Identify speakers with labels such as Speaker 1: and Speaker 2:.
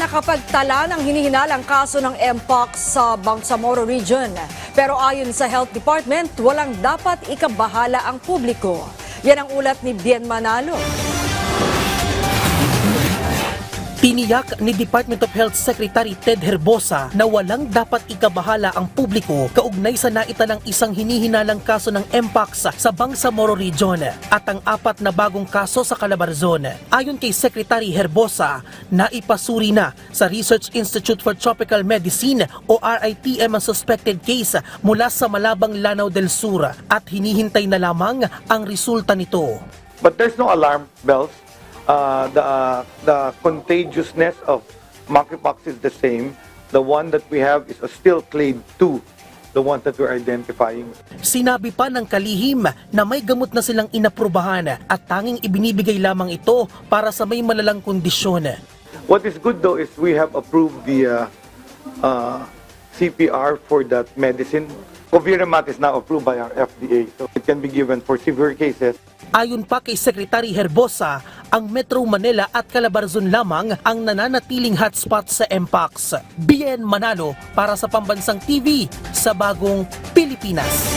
Speaker 1: nakapagtala ng hinihinalang kaso ng Mpox sa Bangsamoro Region. Pero ayon sa Health Department, walang dapat ikabahala ang publiko. Yan ang ulat ni Bien Manalo.
Speaker 2: Tiniyak ni Department of Health Secretary Ted Herbosa na walang dapat ikabahala ang publiko kaugnay sa naitalang isang hinihinalang kaso ng Mpox sa Bangsamoro Region at ang 4 na bagong kaso sa Calabarzon. Ayon kay Secretary Herbosa, naipasuri na sa Research Institute for Tropical Medicine o RITM ang suspected case mula sa Malabang, Lanao del Sur at hinihintay na lamang ang resulta nito.
Speaker 3: But there's no alarm bells. The contagiousness of monkeypox is the same. The one that we have is still clade 2, the one that we're identifying.
Speaker 2: Sinabi pa ng kalihim na may gamot na silang inaprubahan at tanging ibinibigay lamang ito para sa may malalang kondisyon.
Speaker 3: What is good though is we have approved the CPR for that medicine. Coviremat is now approved by our FDA, so it can be given for severe cases.
Speaker 2: Ayon pa kay Secretary Herbosa, ang Metro Manila at Calabarzon lamang ang nananatiling hotspot sa Mpox. Bien Manalo para sa Pambansang TV sa Bagong Pilipinas.